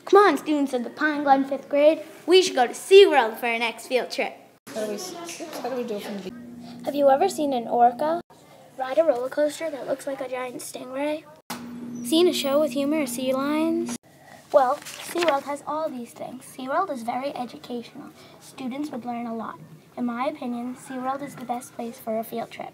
Come on, students of the Pine Glen 5th grade. We should go to SeaWorld for our next field trip. How do we do it from the beginning? Have you ever seen an orca ride a roller coaster that looks like a giant stingray? Seen a show with humorous sea lions? Well, SeaWorld has all these things. SeaWorld is very educational. Students would learn a lot. In my opinion, SeaWorld is the best place for a field trip.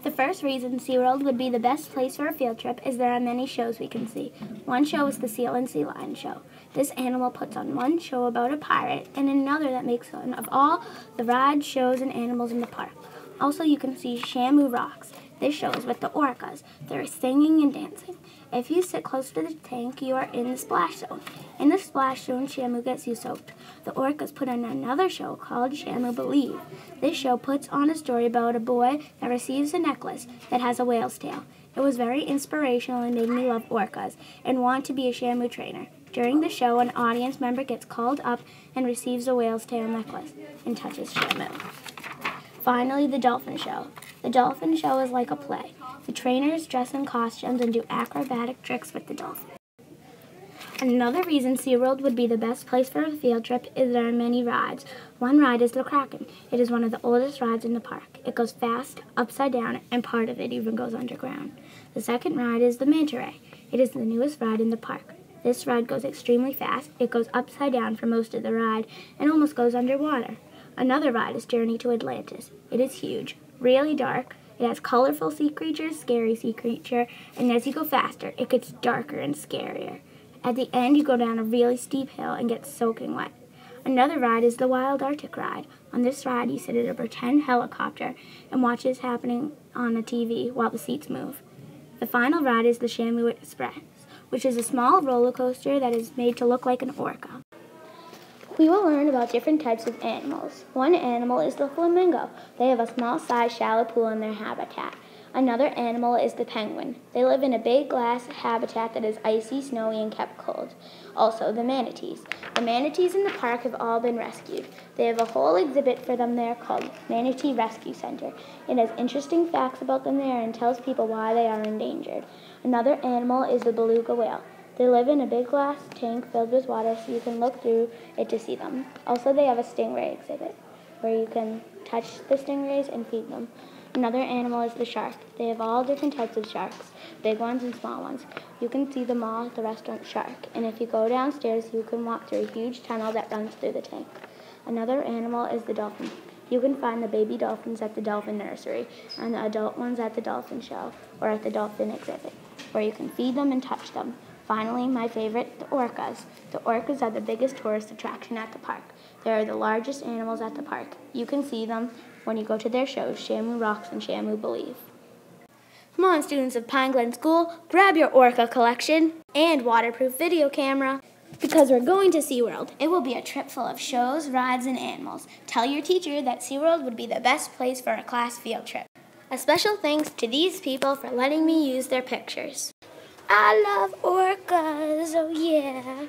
The first reason SeaWorld would be the best place for a field trip is there are many shows we can see. One show is the Seal and Sea Lion show. This animal puts on one show about a pirate and another that makes fun of all the rides, shows, and animals in the park. Also, you can see Shamu Rocks. This show is with the orcas. They're singing and dancing. If you sit close to the tank, you are in the splash zone. In the splash zone, Shamu gets you soaked. The orcas put on another show called Shamu Believe. This show puts on a story about a boy that receives a necklace that has a whale's tail. It was very inspirational and made me love orcas and want to be a Shamu trainer. During the show, an audience member gets called up and receives a whale's tail necklace and touches Shamu. Finally, the dolphin show. The dolphin show is like a play. The trainers dress in costumes and do acrobatic tricks with the dolphin. Another reason SeaWorld would be the best place for a field trip is there are many rides. One ride is the Kraken. It is one of the oldest rides in the park. It goes fast, upside down, and part of it even goes underground. The second ride is the Manta Ray. It is the newest ride in the park. This ride goes extremely fast. It goes upside down for most of the ride and almost goes underwater. Another ride is Journey to Atlantis. It is huge, really dark. It has colorful sea creatures, scary sea creature, and as you go faster, it gets darker and scarier. At the end, you go down a really steep hill and get soaking wet. Another ride is the Wild Arctic ride. On this ride, you sit in a pretend helicopter and watch what's happening on a TV while the seats move. The final ride is the Shamu Express, which is a small roller coaster that is made to look like an orca. We will learn about different types of animals. One animal is the flamingo. They have a small-sized shallow pool in their habitat. Another animal is the penguin. They live in a big glass habitat that is icy, snowy, and kept cold. Also, the manatees. The manatees in the park have all been rescued. They have a whole exhibit for them there called Manatee Rescue Center. It has interesting facts about them there and tells people why they are endangered. Another animal is the beluga whale. They live in a big glass tank filled with water so you can look through it to see them. Also, they have a stingray exhibit where you can touch the stingrays and feed them. Another animal is the shark. They have all different types of sharks, big ones and small ones. You can see them all at the restaurant Shark. And if you go downstairs, you can walk through a huge tunnel that runs through the tank. Another animal is the dolphin. You can find the baby dolphins at the dolphin nursery and the adult ones at the dolphin show or at the dolphin exhibit, where you can feed them and touch them. Finally, my favorite, the orcas. The orcas are the biggest tourist attraction at the park. They are the largest animals at the park. You can see them when you go to their shows, Shamu Rocks and Shamu Believe. Come on, students of Pine Glen School, grab your orca collection and waterproof video camera because we're going to SeaWorld. It will be a trip full of shows, rides, and animals. Tell your teacher that SeaWorld would be the best place for a class field trip. A special thanks to these people for letting me use their pictures. I love orcas, oh yeah.